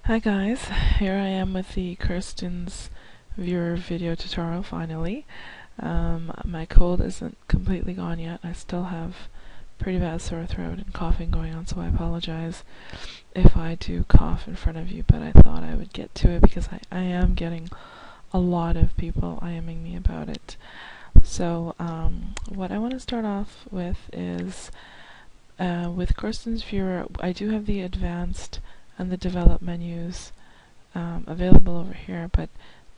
Hi guys, here I am with the Kirstens viewer video tutorial finally. My cold isn't completely gone yet. I still have pretty bad sore throat and coughing going on, so I apologize if I do cough in front of you, but I thought I would get to it because I am getting a lot of people IMing me about it. So what I want to start off with is with Kirstens viewer, I do have the advanced and the develop menus available over here, but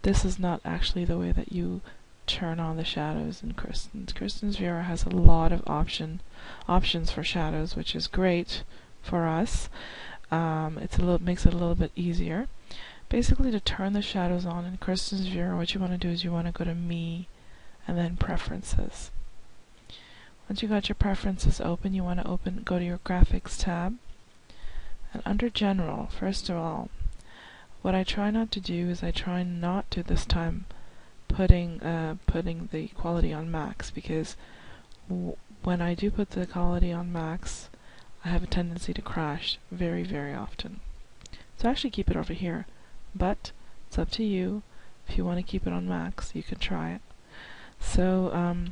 this is not actually the way that you turn on the shadows in Kirstens. Kirstens viewer has a lot of options for shadows, which is great for us. Makes it a little bit easier. Basically, to turn the shadows on in Kirstens viewer, what you want to do is you want to go to Me and then Preferences. Once you got your preferences open, you want to go to your Graphics tab. And under General, first of all, what I try not to do is I try not to this time putting the quality on max, because when I do put the quality on max, I have a tendency to crash very, very often. So I actually keep it over here, but it's up to you. If you want to keep it on max, you can try it. So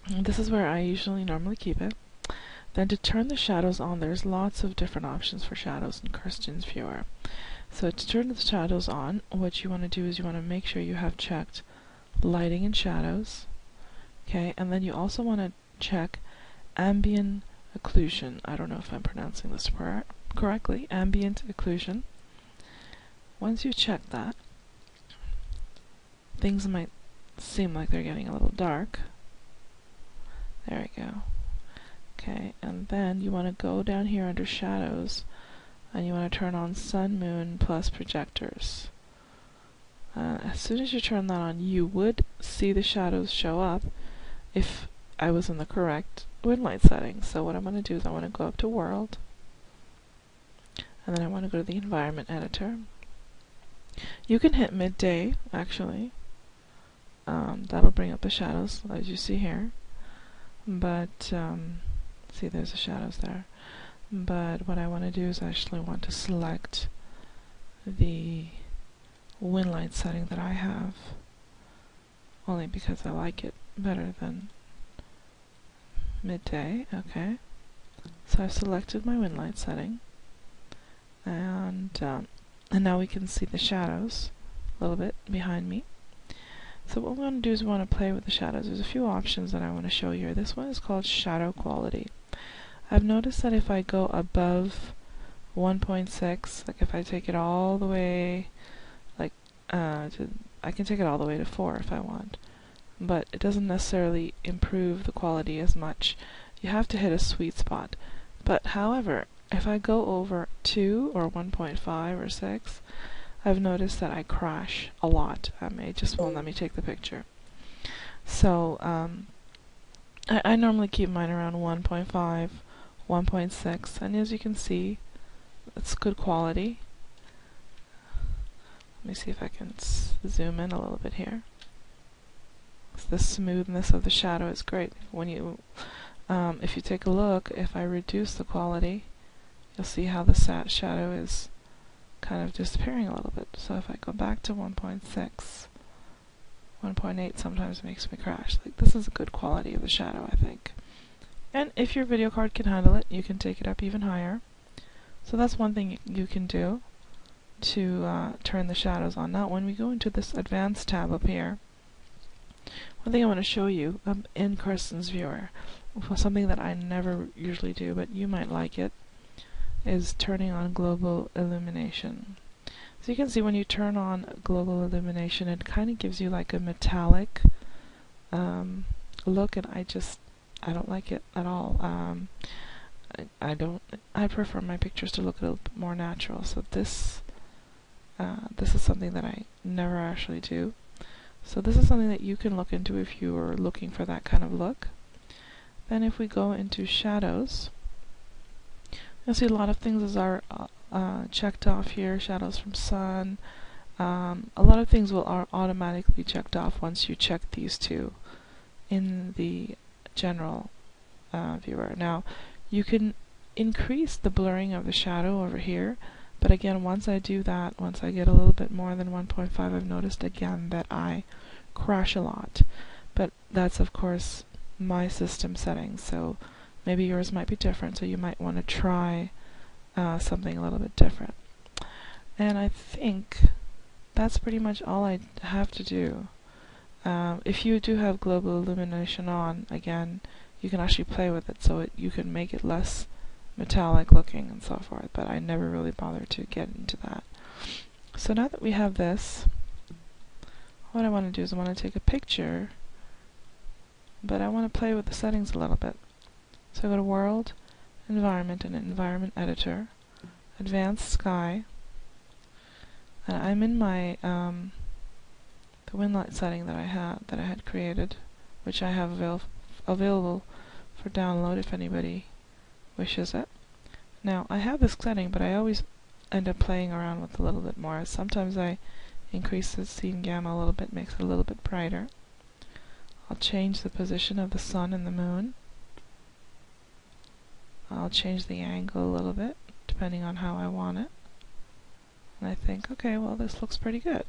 this is where I usually normally keep it. Then to turn the shadows on, there's lots of different options for shadows in Kirstens viewer. So to turn the shadows on, what you want to do is you want to make sure you have checked lighting and shadows. Okay, and then you also want to check ambient occlusion. I don't know if I'm pronouncing this correctly. Ambient occlusion. Once you check that, things might seem like they're getting a little dark. There we go. Okay, and then you want to go down here under shadows and you want to turn on sun, moon, plus projectors. As soon as you turn that on, you would see the shadows show up if I was in the correct wind light setting. So what I'm going to do is I want to go up to World, and then I want to go to the Environment Editor. You can hit midday, actually. That'll bring up the shadows, as you see here. But see, there's the shadows there. But what I want to do is actually want to select the wind light setting that I have, only because I like it better than midday. Okay, so I've selected my wind light setting, and now we can see the shadows a little bit behind me. So what we want to do is we want to play with the shadows. There's a few options that I want to show you here. This one is called Shadow Quality. I've noticed that if I go above 1.6, like if I take it all the way, like I can take it all the way to 4 if I want, but it doesn't necessarily improve the quality as much. You have to hit a sweet spot. But however, if I go over 2 or 1.5 or 6, I've noticed that I crash a lot. It just won't let me take the picture. So I normally keep mine around 1.5, 1.6, and as you can see, it's good quality. Let me see if I can zoom in a little bit here. The smoothness of the shadow is great. When you, if you take a look, if I reduce the quality, you'll see how the shadow is kind of disappearing a little bit. So if I go back to 1.6, 1.8 sometimes makes me crash. Like, this is a good quality of the shadow, I think. And if your video card can handle it, you can take it up even higher. So that's one thing you can do to turn the shadows on. Now when we go into this advanced tab up here, one thing I want to show you in Kirstens viewer, something that I never usually do, but you might like it, is turning on global illumination. So you can see when you turn on global illumination, it kind of gives you like a metallic look, and I don't like it at all. I prefer my pictures to look a little bit more natural, so this is something that I never actually do. So this is something that you can look into if you are looking for that kind of look. Then if we go into shadows, you'll see a lot of things are checked off here. Shadows from sun. A lot of things will automatically be checked off once you check these two in the general viewer. Now you can increase the blurring of the shadow over here But again, once I do that, once I get a little bit more than 1.5, I've noticed again that I crash a lot. But that's of course my system settings, so maybe yours might be different, so you might want to try something a little bit different. And I think that's pretty much all I have to do. If you do have global illumination on, again, you can actually play with it so you can make it less metallic looking and so forth, but I never really bothered to get into that. So now that we have this, what I want to do is I want to take a picture, but I want to play with the settings a little bit. So I go to World, Environment, and Environment Editor, Advanced Sky, and I'm in my the wind light setting that I had created, which I have available for download if anybody wishes it. Now I have this setting, but I always end up playing around with a little bit more. Sometimes I increase the scene gamma a little bit, makes it a little bit brighter. I'll change the position of the sun and the moon. I'll change the angle a little bit depending on how I want it. And I think, okay, well, this looks pretty good.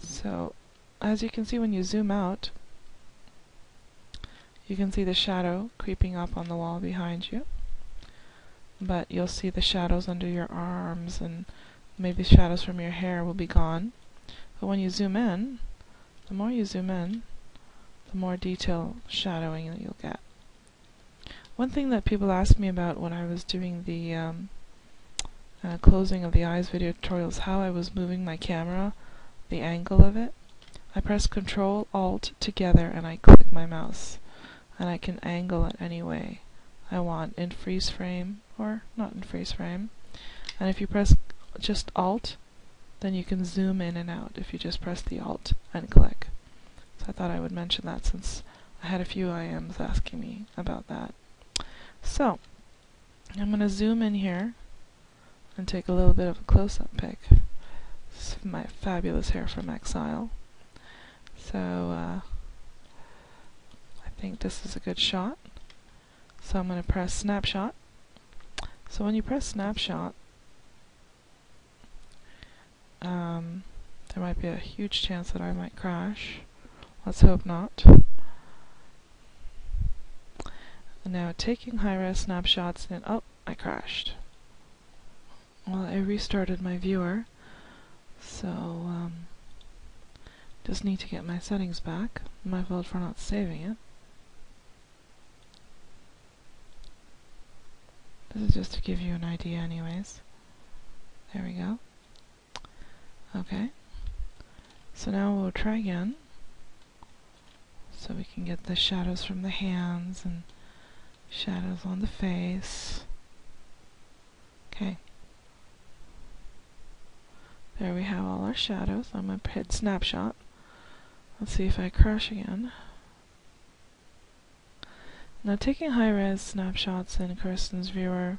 So, as you can see, when you zoom out, you can see the shadow creeping up on the wall behind you. But you'll see the shadows under your arms, and maybe shadows from your hair will be gone. But when you zoom in, the more you zoom in, the more detail shadowing that you'll get. One thing that people asked me about when I was doing the closing of the eyes video tutorials, how I was moving my camera, the angle of it. I press Control Alt together and I click my mouse, and I can angle it any way I want, in freeze frame or not in freeze frame. And if you press just Alt, then you can zoom in and out if you just press the Alt and click. So I thought I would mention that since I had a few IMs asking me about that. So I'm going to zoom in here and take a little bit of a close-up pic. This is my fabulous hair from Exile. So I think this is a good shot. So I'm going to press Snapshot. So when you press Snapshot, there might be a huge chance that I might crash. Let's hope not. Now taking high-res snapshots, and oh, I crashed. Well, I restarted my viewer, so just need to get my settings back. My fault for not saving it. This is just to give you an idea anyways. There we go. Okay. So now we'll try again. So we can get the shadows from the hands and shadows on the face. Okay. There we have all our shadows. I'm going to hit Snapshot. Let's see if I crash again. Now taking high-res snapshots in Kirstens Viewer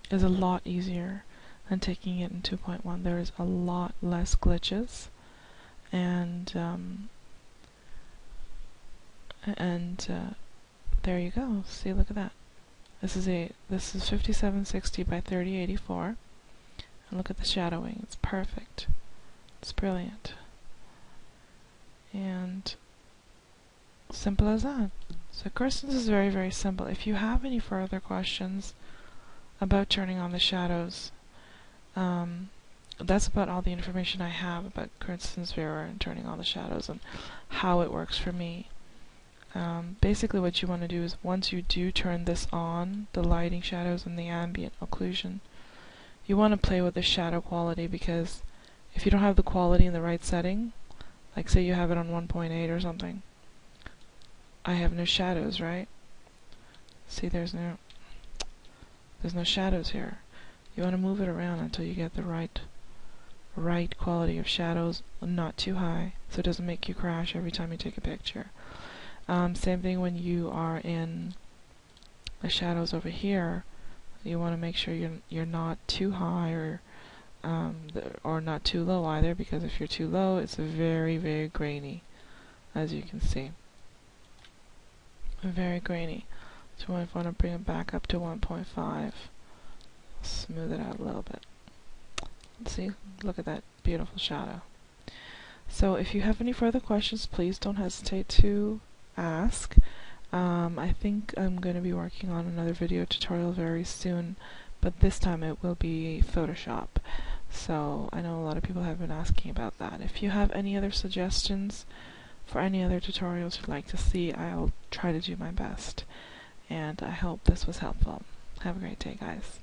is a lot easier than taking it in 2.1. There is a lot less glitches, and there you go. See, look at that. This is 5760 by 3084, and look at the shadowing. It's perfect. It's brilliant, and simple as that. So Kirstens is very, very simple. If you have any further questions about turning on the shadows, that's about all the information I have about Kirstens Viewer and turning on the shadows and how it works for me. Basically what you want to do is, once you do turn this on, the lighting, shadows, and the ambient occlusion, you want to play with the shadow quality, because if you don't have the quality in the right setting, like say you have it on 1.8 or something, I have no shadows, right? See, there's no shadows here. You want to move it around until you get the right quality of shadows, not too high, so it doesn't make you crash every time you take a picture. Same thing when you are in the shadows over here. You want to make sure you're not too high or not too low either, because if you're too low, it's very, very grainy, as you can see. Very grainy. So I want to bring it back up to 1.5. Smooth it out a little bit. See, look at that beautiful shadow. So if you have any further questions, please don't hesitate to ask. I think I'm going to be working on another video tutorial very soon, but this time it will be Photoshop. So I know a lot of people have been asking about that. If you have any other suggestions for any other tutorials you'd like to see, I'll try to do my best. And I hope this was helpful. Have a great day, guys.